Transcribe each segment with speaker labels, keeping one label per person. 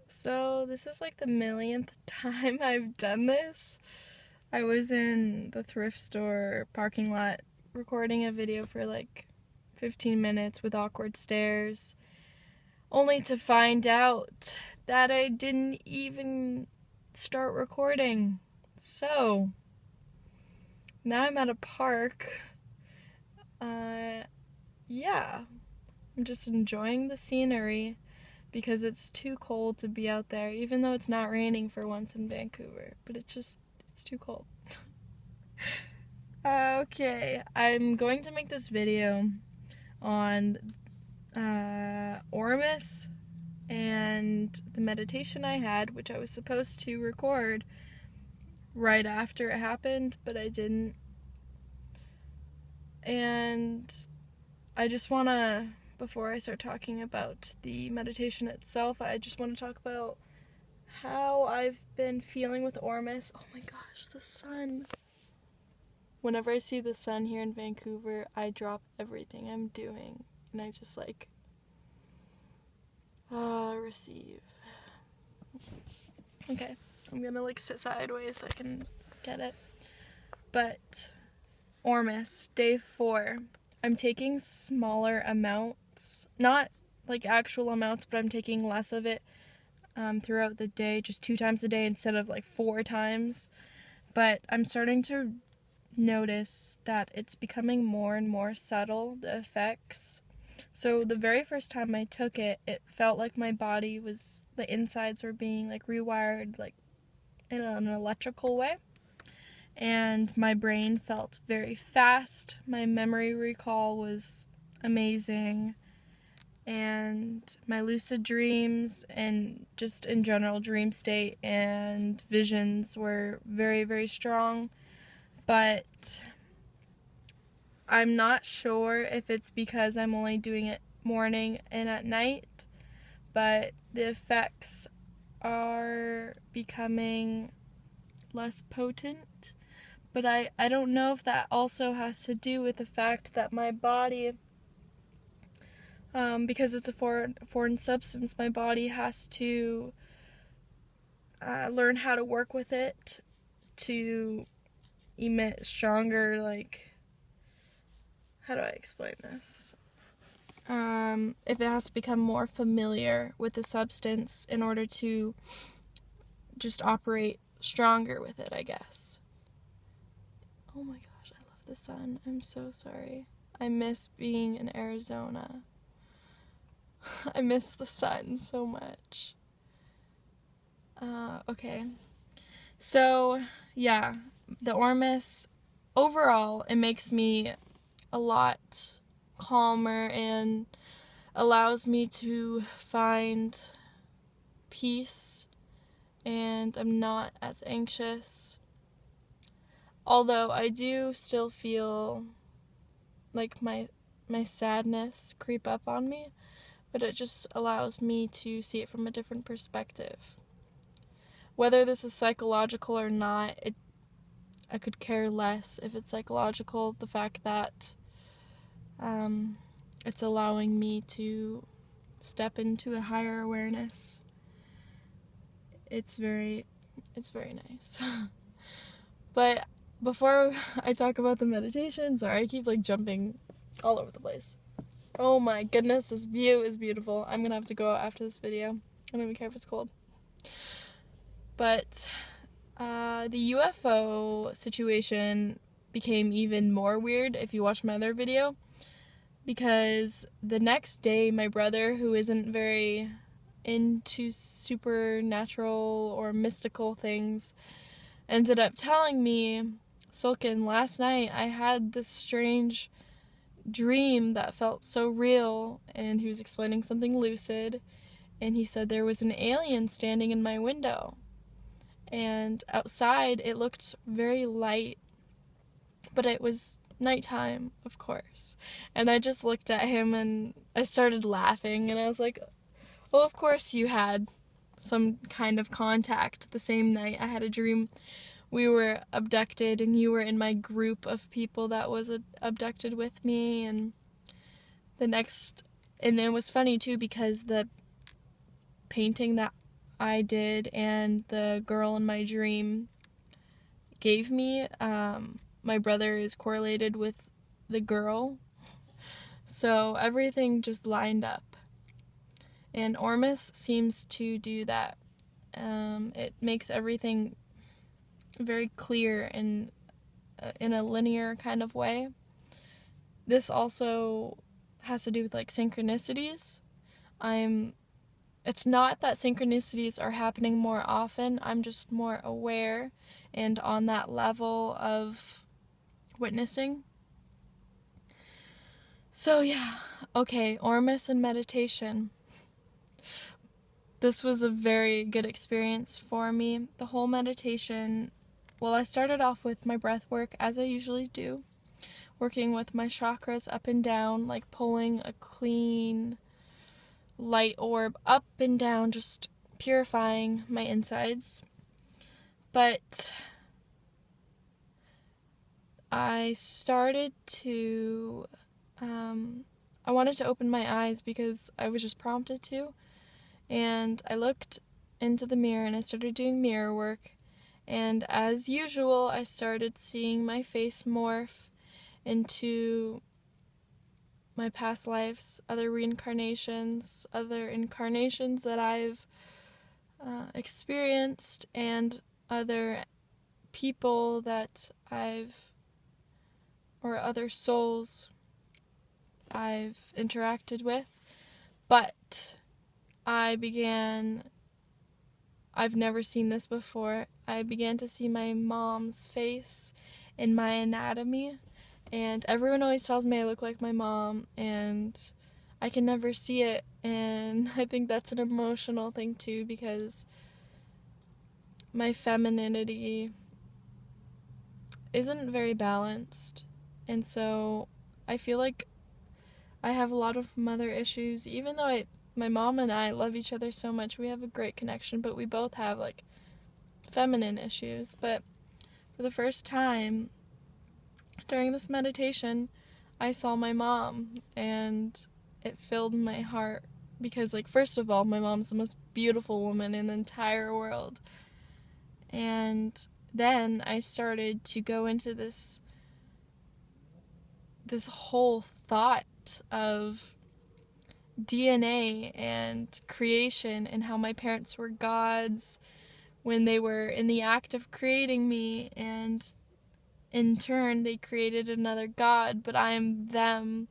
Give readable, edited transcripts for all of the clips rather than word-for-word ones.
Speaker 1: So this is like the millionth time I've done this. I was in the thrift store parking lot recording a video for like 15 minutes with awkward stares, only to find out that I didn't even start recording. So now I'm at a park. Yeah, I'm just enjoying the scenery because it's too cold to be out there, even though it's not raining for once in Vancouver, but it's too cold. Okay, I'm going to make this video on Ormus and the meditation I had, which I was supposed to record right after it happened, but I didn't. And I just want to, before I start talking about the meditation itself, I just want to talk about how I've been feeling with Ormus. Oh my gosh, the sun. Whenever I see the sun here in Vancouver, I drop everything I'm doing and I just receive. Okay, I'm gonna sit sideways so I can get it. But Ormus, day 4. I'm taking smaller amounts, not like actual amounts, but I'm taking less of it throughout the day, just 2 times a day instead of like 4 times. But I'm starting to notice that it's becoming more and more subtle, the effects. So the very first time I took it, it felt like my body was, the insides were being like rewired like in an electrical way. And my brain felt very fast. My memory recall was amazing. And my lucid dreams and just in general dream state and visions were very, very strong. But I'm not sure if it's because I'm only doing it morning and at night, but the effects are becoming less potent. But I don't know if that also has to do with the fact that my body, because it's a foreign substance, my body has to learn how to work with it to emit stronger, how do I explain this? If it has to become more familiar with the substance in order to just operate stronger with it, I guess. Oh my gosh, I love the sun. I'm so sorry. I miss being in Arizona. I miss the sun so much. Okay. So, yeah, the Ormus, overall, it makes me a lot calmer and allows me to find peace, and I'm not as anxious. Although I do still feel like my sadness creep up on me, but it just allows me to see it from a different perspective. Whether this is psychological or not, I could care less if it's psychological. The fact that it's allowing me to step into a higher awareness. It's very nice. But before I talk about the meditation, sorry, I keep jumping all over the place. Oh my goodness, this view is beautiful. I'm gonna have to go out after this video. I don't even care if it's cold. But the UFO situation became even more weird if you watch my other video, because the next day my brother, who isn't very into supernatural or mystical things, ended up telling me, Silken, last night I had this strange dream that felt so real, and he was explaining something lucid, and he said there was an alien standing in my window, and outside it looked very light, but it was nighttime, of course. And I just looked at him and I started laughing, and I was like, well, of course you had some kind of contact the same night. I had a dream we were abducted and you were in my group of people that was abducted with me. And it was funny too, because the painting that I did and the girl in my dream gave me, my brother is correlated with the girl. So everything just lined up. And Ormus seems to do that. It makes everything very clear in a linear kind of way. This also has to do with like synchronicities. It's not that synchronicities are happening more often. I'm just more aware and on that level of witnessing. So yeah, okay, Ormus and meditation. This was a very good experience for me. The whole meditation, well, I started off with my breath work as I usually do, working with my chakras up and down, like pulling a clean light orb up and down, just purifying my insides. But I started to, I wanted to open my eyes because I was just prompted to. And I looked into the mirror and I started doing mirror work. And as usual, I started seeing my face morph into my past lives, other reincarnations, other incarnations that I've experienced, and other people that or other souls I've interacted with. But I've never seen this before. I began to see my mom's face in my anatomy, and everyone always tells me I look like my mom, and I can never see it, and I think that's an emotional thing too, because my femininity isn't very balanced, and so I feel like I have a lot of mother issues, even though my mom and I love each other so much. We have a great connection, but we both have like feminine issues. But for the first time during this meditation, I saw my mom, and it filled my heart because, like, first of all, my mom's the most beautiful woman in the entire world. And then I started to go into this whole thought of DNA and creation, and how my parents were gods when they were in the act of creating me, and in turn they created another god, but I am them.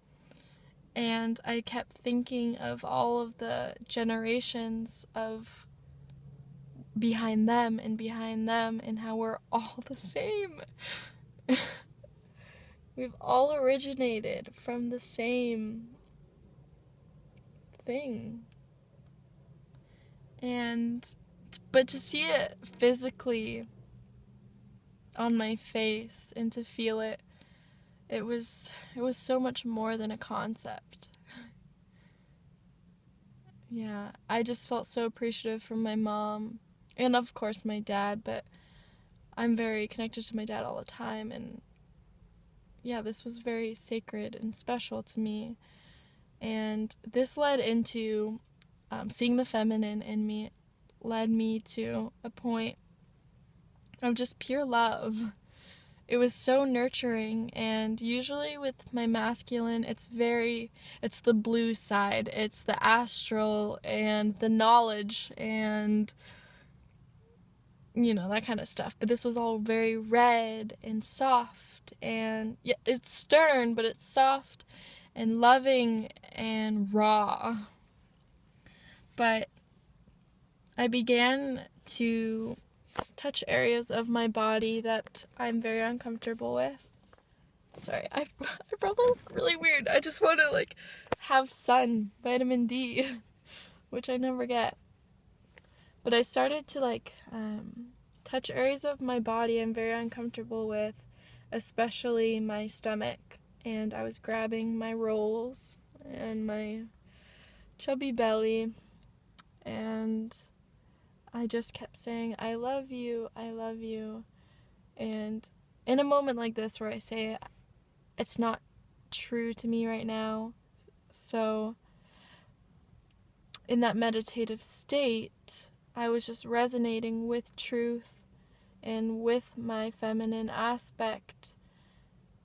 Speaker 1: And I kept thinking of all of the generations of behind them and how we're all the same. We've all originated from the same thing. But to see it physically on my face and to feel it, it was so much more than a concept. Yeah, I just felt so appreciative from my mom, and of course my dad, but I'm very connected to my dad all the time, and yeah, this was very sacred and special to me. And this led into seeing the feminine in me, led me to a point of just pure love. It was so nurturing, and usually with my masculine, it's the blue side. It's the astral and the knowledge and, that kind of stuff. But this was all very red and soft, and yeah, it's stern, but it's soft and loving and raw. But I began to touch areas of my body that I'm very uncomfortable with. Sorry, I probably look really weird. I just want to have vitamin D, which I never get. But I started to touch areas of my body I'm very uncomfortable with, especially my stomach. And I was grabbing my rolls and my chubby belly, and I just kept saying, I love you, I love you. And in a moment like this where I say it, it's not true to me right now. So in that meditative state, I was just resonating with truth and with my feminine aspect,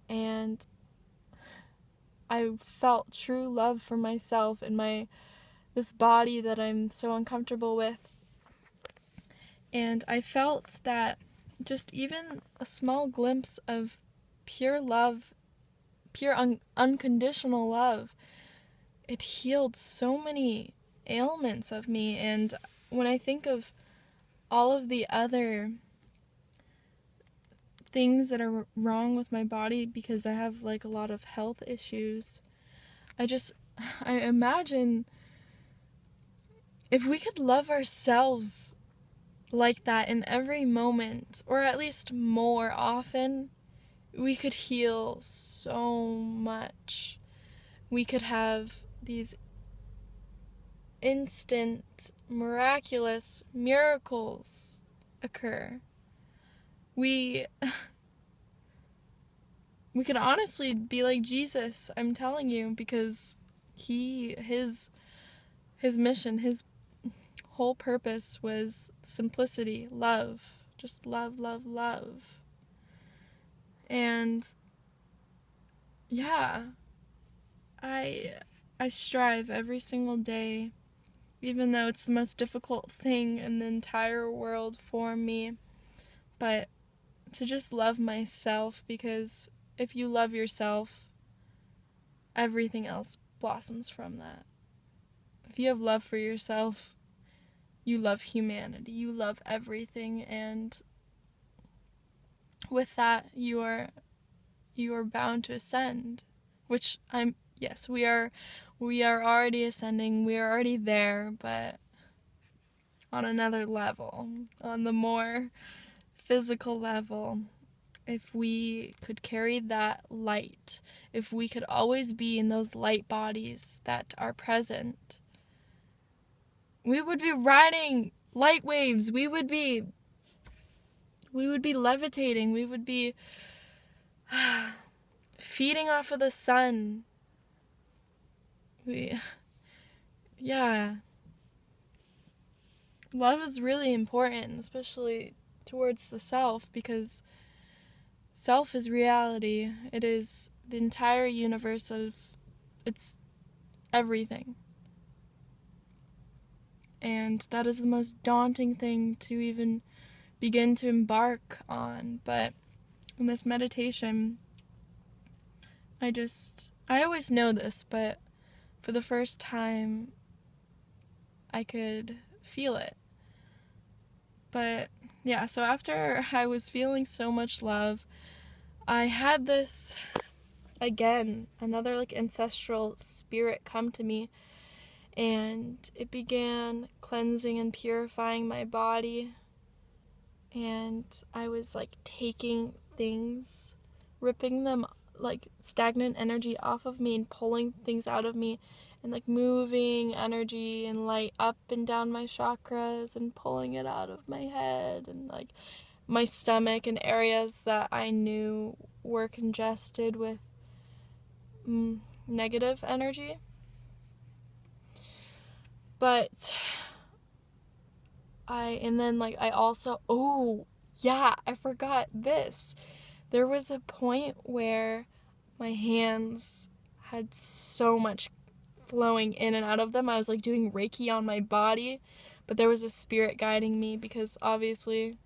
Speaker 1: and I felt true love for myself and this body that I'm so uncomfortable with. And I felt that just even a small glimpse of pure love, unconditional love, it healed so many ailments of me. And when I think of all of the other things that are wrong with my body because I have like a lot of health issues, I imagine if we could love ourselves like that in every moment, or at least more often, we could heal so much. We could have these instant, miraculous miracles occur. We could honestly be like Jesus, I'm telling you, because his mission, his whole purpose was simplicity, love, just love, love, love. And yeah, I strive every single day, even though it's the most difficult thing in the entire world for me, but to just love myself, because if you love yourself, everything else blossoms from that. If you have love for yourself, you love humanity, you love everything, and with that, you are bound to ascend, which we are already ascending, we are already there, but on another level, on the more physical level. If we could carry that light, if we could always be in those light bodies that are present, we would be riding light waves, we would be levitating, we would be feeding off of the sun. Love is really important, especially towards the self, because self is reality. It is the entire universe it's everything. And that is the most daunting thing to even begin to embark on. But in this meditation, I always know this, but for the first time, I could feel it. But yeah, so after I was feeling so much love, I had this, again, another like ancestral spirit come to me, and it began cleansing and purifying my body. And I was like taking things, ripping them like stagnant energy off of me and pulling things out of me, and like moving energy and light up and down my chakras and pulling it out of my head and like my stomach and areas that I knew were congested with negative energy. But I forgot this. There was a point where my hands had so much flowing in and out of them. I was like doing Reiki on my body, but there was a spirit guiding me, because obviously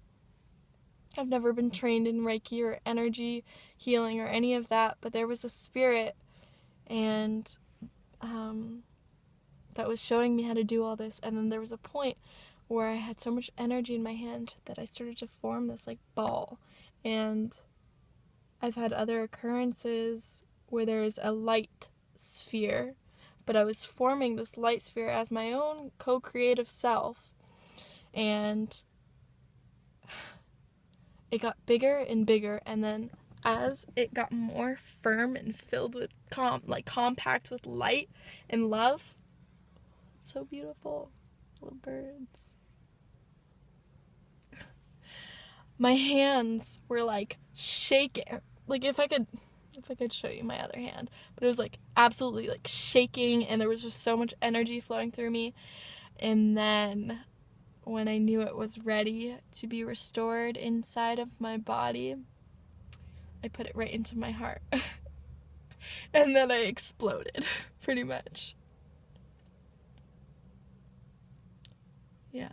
Speaker 1: I've never been trained in Reiki or energy healing or any of that, but there was a spirit, and that was showing me how to do all this. And then there was a point where I had so much energy in my hand that I started to form this like ball. And I've had other occurrences where there's a light sphere, but I was forming this light sphere as my own co-creative self, and it got bigger and bigger, and then as it got more firm and filled with compact with light and love, it's so beautiful, little birds. My hands were like shaking. Like if I could show you my other hand, but it was like absolutely like shaking, and there was just so much energy flowing through me. And then when I knew it was ready to be restored inside of my body, I put it right into my heart. And then I exploded, pretty much. Yeah.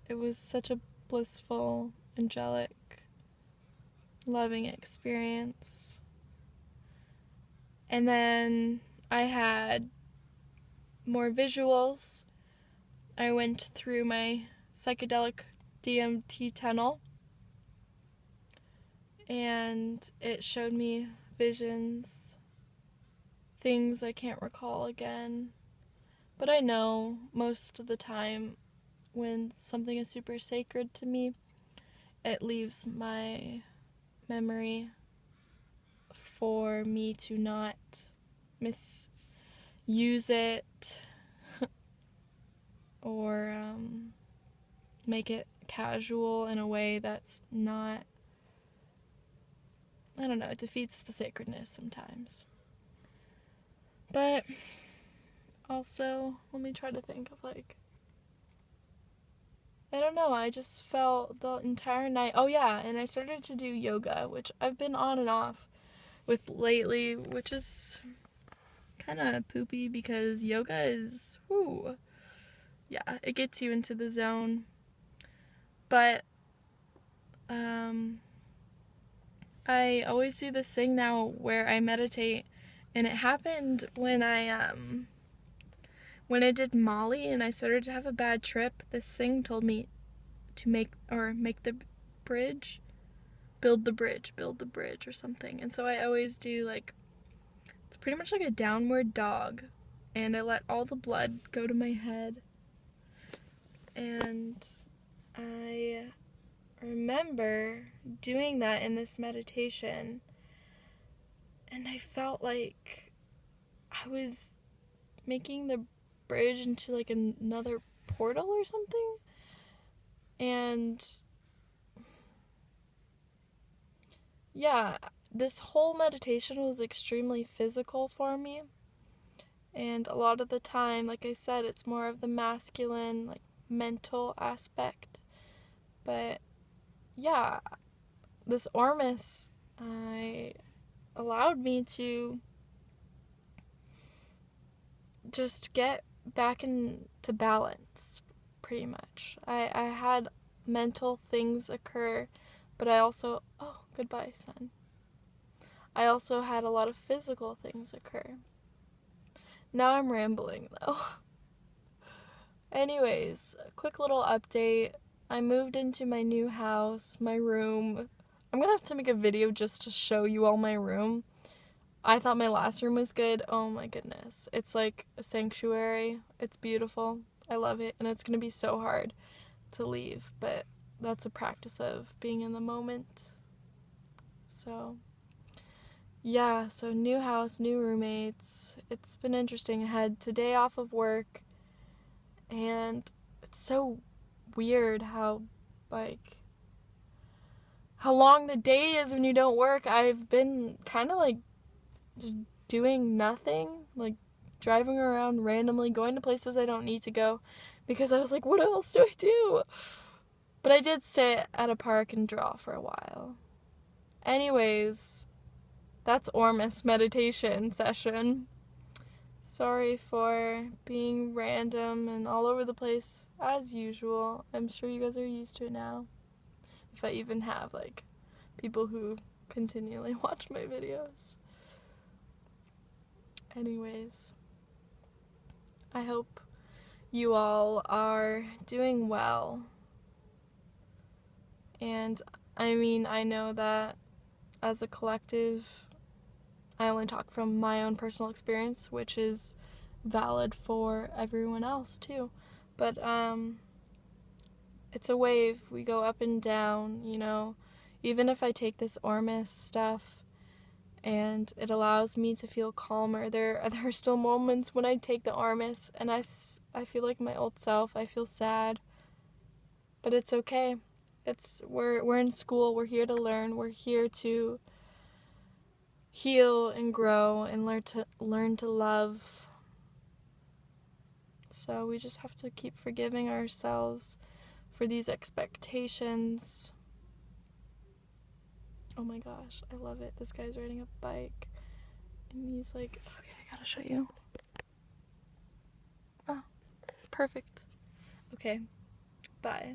Speaker 1: It was such a blissful, angelic, loving experience. And then I had more visuals. I went through my psychedelic DMT tunnel, and it showed me visions, things I can't recall again. But I know most of the time when something is super sacred to me, it leaves my memory for me to not misuse it or make it casual in a way that's not, I don't know, it defeats the sacredness sometimes. But also, let me try to think of I don't know, I just felt the entire night. Oh yeah, and I started to do yoga, which I've been on and off with lately, which is kind of poopy because yoga is, yeah, it gets you into the zone. But I always do this thing now where I meditate, and it happened when I did Molly and I started to have a bad trip. This thing told me to make the bridge, build the bridge or something. And so I always do it's pretty much like a downward dog, and I let all the blood go to my head. And I remember doing that in this meditation, and I felt like I was making the bridge into another portal or something. And yeah, this whole meditation was extremely physical for me. And a lot of the time, like I said, it's more of the masculine, mental aspect. But yeah, this Ormus allowed me to just get back into balance, pretty much. I had mental things occur, but I also, oh, goodbye, son. I also had a lot of physical things occur. Now I'm rambling, though. Anyways, a quick little update. I moved into my new house, my room. I'm gonna have to make a video just to show you all my room. I thought my last room was good. Oh my goodness. It's like a sanctuary. It's beautiful. I love it. And it's gonna be so hard to leave, but that's a practice of being in the moment. So, yeah, so new house, new roommates. It's been interesting. I had today off of work, and it's so weird how long the day is when you don't work. I've been kind of just doing nothing, driving around randomly, going to places I don't need to go, because I was like, what else do I do? But I did sit at a park and draw for a while. Anyways, that's Ormus meditation session. Sorry for being random and all over the place, as usual. I'm sure you guys are used to it now. If I even have, people who continually watch my videos. Anyways, I hope you all are doing well. And, I know that as a collective, I only talk from my own personal experience, which is valid for everyone else too. But it's a wave. We go up and down, Even if I take this Ormus stuff and it allows me to feel calmer, there are still moments when I take the Ormus and I feel like my old self. I feel sad. But it's okay. We're in school. We're here to learn. We're here to heal and grow and learn to love. So we just have to keep forgiving ourselves for these expectations. Oh my gosh, I love it. This guy's riding a bike and he's like, okay, I gotta show you. Oh, perfect. Okay, bye.